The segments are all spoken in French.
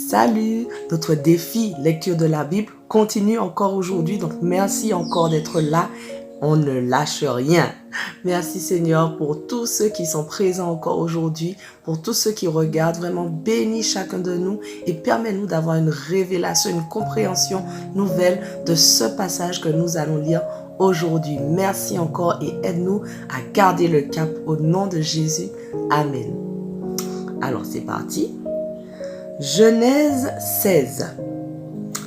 Salut! Notre défi lecture de la Bible continue encore aujourd'hui, donc merci encore d'être là. On ne lâche rien. Merci Seigneur pour tous ceux qui sont présents encore aujourd'hui, pour tous ceux qui regardent. Vraiment bénis chacun de nous et permets-nous d'avoir une révélation, une compréhension nouvelle de ce passage que nous allons lire aujourd'hui. Merci encore et aide-nous à garder le cap au nom de Jésus. Amen. Alors c'est parti. Genèse 16.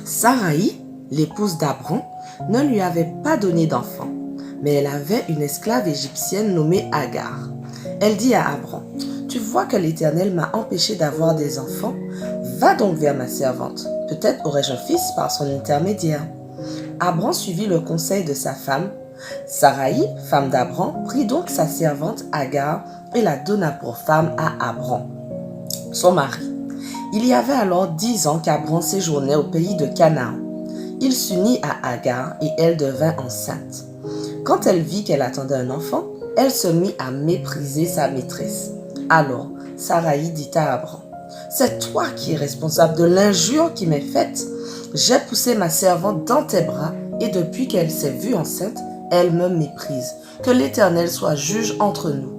Saraï, l'épouse d'Abram, ne lui avait pas donné d'enfant, mais elle avait une esclave égyptienne nommée Agar. Elle dit à Abram, « Tu vois que l'Éternel m'a empêché d'avoir des enfants, va donc vers ma servante, peut-être aurai-je un fils par son intermédiaire. » Abram suivit le conseil de sa femme. Saraï, femme d'Abram, prit donc sa servante Agar et la donna pour femme à Abram, son mari. Il y avait alors 10 ans qu'Abram séjournait au pays de Canaan. Il s'unit à Agar et elle devint enceinte. Quand elle vit qu'elle attendait un enfant, elle se mit à mépriser sa maîtresse. Alors Saraï dit à Abram, « C'est toi qui es responsable de l'injure qui m'est faite. J'ai poussé ma servante dans tes bras et depuis qu'elle s'est vue enceinte, elle me méprise. Que l'Éternel soit juge entre nous. »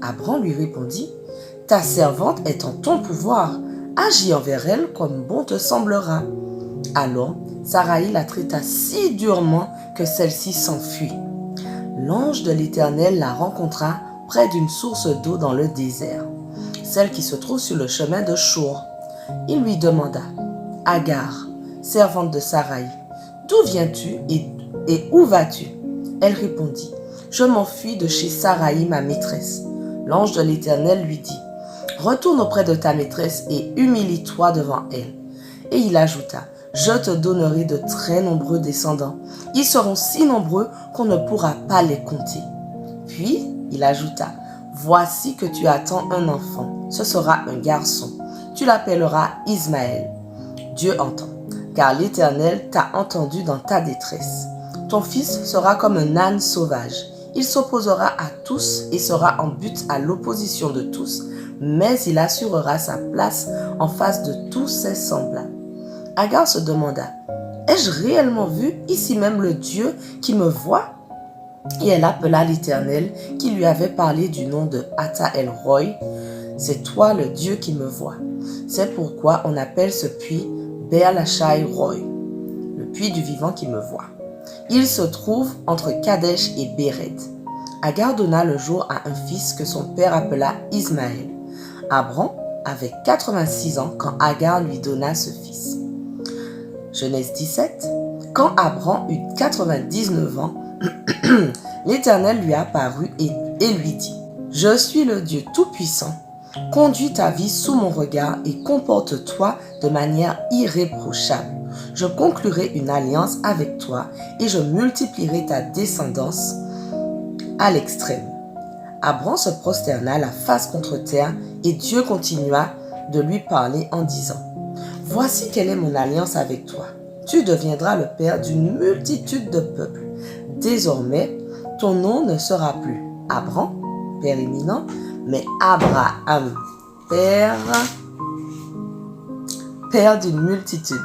Abram lui répondit, « Ta servante est en ton pouvoir. Agis envers elle comme bon te semblera. » Alors Saraï la traita si durement que celle-ci s'enfuit. L'ange de l'Éternel la rencontra près d'une source d'eau dans le désert, celle qui se trouve sur le chemin de Chour. Il lui demanda, « Agar, servante de Saraï, d'où viens-tu et où vas-tu » Elle répondit, « Je m'enfuis de chez Saraï, ma maîtresse. » L'ange de l'Éternel lui dit, « Retourne auprès de ta maîtresse et humilie-toi devant elle. » Et il ajouta, « Je te donnerai de très nombreux descendants. Ils seront si nombreux qu'on ne pourra pas les compter. » Puis il ajouta, « Voici que tu attends un enfant. Ce sera un garçon. Tu l'appelleras Ismaël. Dieu entend, car l'Éternel t'a entendu dans ta détresse. Ton fils sera comme un âne sauvage. Il s'opposera à tous et sera en butte à l'opposition de tous, mais il assurera sa place en face de tous ses semblables. » Agar se demanda, « Ai-je réellement vu ici même le Dieu qui me voit ?» Et elle appela l'Éternel qui lui avait parlé du nom de Ata El Roi. « C'est toi le Dieu qui me voit. » C'est pourquoi on appelle ce puits Beer Lachai Roi, le puits du vivant qui me voit. Il se trouve entre Kadesh et Béred. Agar donna le jour à un fils que son père appela Ismaël. Abram avait 86 ans quand Agar lui donna ce fils. Genèse 17. Quand Abram eut 99 ans, l'Éternel lui apparut et lui dit, « Je suis le Dieu Tout-Puissant. Conduis ta vie sous mon regard et comporte-toi de manière irréprochable. Je conclurai une alliance avec toi et je multiplierai ta descendance à l'extrême. » Abram se prosterna la face contre terre et Dieu continua de lui parler en disant, « Voici quelle est mon alliance avec toi. Tu deviendras le père d'une multitude de peuples. Désormais, ton nom ne sera plus Abram, père éminent, mais Abraham, père d'une multitude.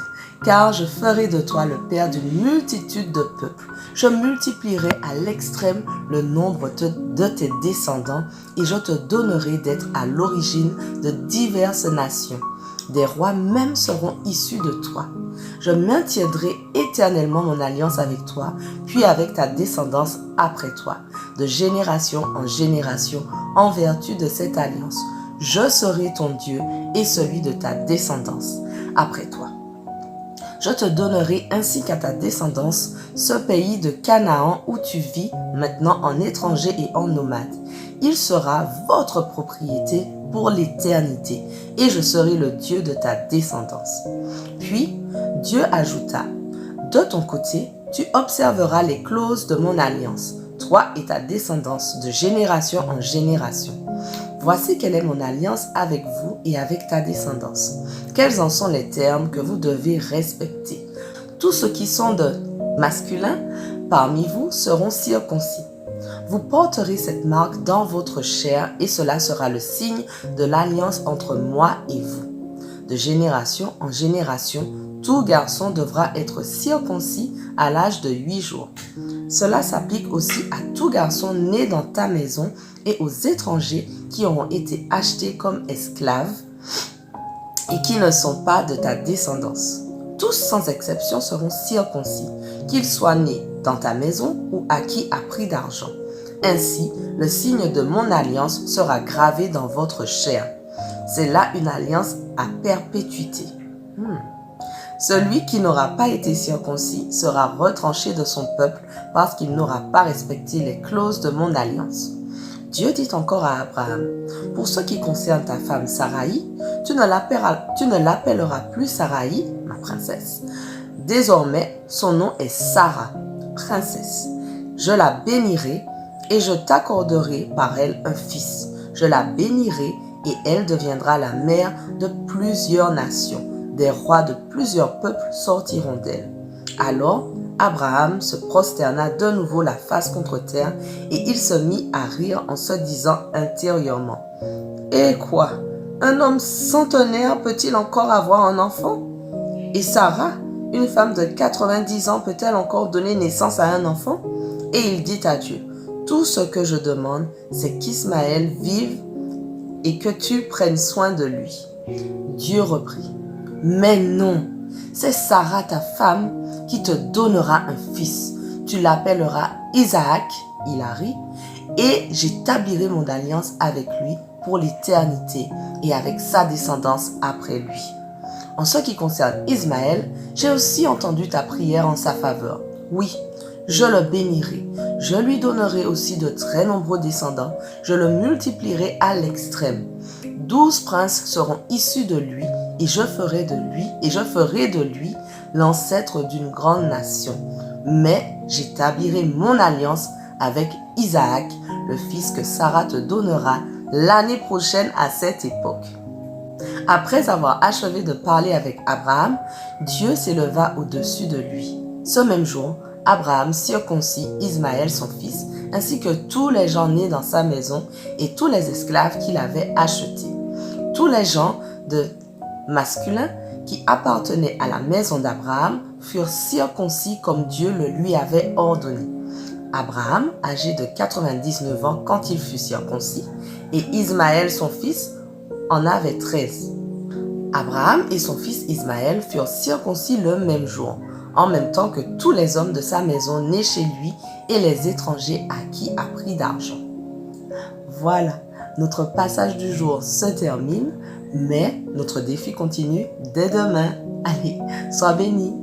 Car je ferai de toi le père d'une multitude de peuples. Je multiplierai à l'extrême le nombre de tes descendants et je te donnerai d'être à l'origine de diverses nations. Des rois même seront issus de toi. Je maintiendrai éternellement mon alliance avec toi, puis avec ta descendance après toi, de génération en génération, en vertu de cette alliance. Je serai ton Dieu et celui de ta descendance après toi. Je te donnerai ainsi qu'à ta descendance ce pays de Canaan où tu vis maintenant en étranger et en nomade. Il sera votre propriété pour l'éternité et je serai le Dieu de ta descendance. » Puis Dieu ajouta, « De ton côté, tu observeras les clauses de mon alliance, toi et ta descendance de génération en génération. Voici quelle est mon alliance avec vous et avec ta descendance. Quels en sont les termes que vous devez respecter? Tous ceux qui sont de masculins parmi vous seront circoncis. Vous porterez cette marque dans votre chair et cela sera le signe de l'alliance entre moi et vous. De génération en génération, tout garçon devra être circoncis à l'âge de 8 jours. Cela s'applique aussi à tout garçon né dans ta maison et aux étrangers qui auront été achetés comme esclaves et qui ne sont pas de ta descendance. Tous sans exception seront circoncis, qu'ils soient nés dans ta maison ou acquis à prix d'argent. Ainsi, le signe de mon alliance sera gravé dans votre chair. C'est là une alliance à perpétuité. Celui qui n'aura pas été circoncis sera retranché de son peuple parce qu'il n'aura pas respecté les clauses de mon alliance. Dieu dit encore à Abraham, pour ce qui concerne ta femme Saraï, tu ne l'appelleras plus Saraï, ma princesse. Désormais, son nom est Sarah, princesse. Je la bénirai et je t'accorderai par elle un fils. Je la bénirai et elle deviendra la mère de plusieurs nations. Des rois de plusieurs peuples sortiront d'elle. Alors, Abraham se prosterna de nouveau la face contre terre et il se mit à rire en se disant intérieurement, « Eh quoi, un homme centenaire peut-il encore avoir un enfant? Et Sarah, une femme de 90 ans, peut-elle encore donner naissance à un enfant? » Et il dit à Dieu, « Tout ce que je demande, c'est qu'Ismaël vive et que tu prennes soin de lui. » Dieu reprit, « Mais non, c'est Sarah ta femme qui te donnera un fils. Tu l'appelleras Isaac, Hilari, et j'établirai mon alliance avec lui pour l'éternité et avec sa descendance après lui. En ce qui concerne Ismaël, j'ai aussi entendu ta prière en sa faveur. Oui, je le bénirai. Je lui donnerai aussi de très nombreux descendants. Je le multiplierai à l'extrême. 12 princes seront issus de lui et je ferai de lui l'ancêtre d'une grande nation. Mais j'établirai mon alliance avec Isaac, le fils que Sarah te donnera l'année prochaine à cette époque. » Après avoir achevé de parler avec Abraham, Dieu s'éleva au-dessus de lui. Ce même jour, Abraham circoncit Ismaël son fils, ainsi que tous les gens nés dans sa maison et tous les esclaves qu'il avait achetés. Tous les gens masculins qui appartenaient à la maison d'Abraham furent circoncis comme Dieu le lui avait ordonné. Abraham, âgé de 99 ans quand il fut circoncis, et Ismaël son fils en avait 13. Abraham et son fils Ismaël furent circoncis le même jour, en même temps que tous les hommes de sa maison nés chez lui et les étrangers acquis à prix d'argent. Voilà, notre passage du jour se termine, mais notre défi continue dès demain. Allez, sois bénis.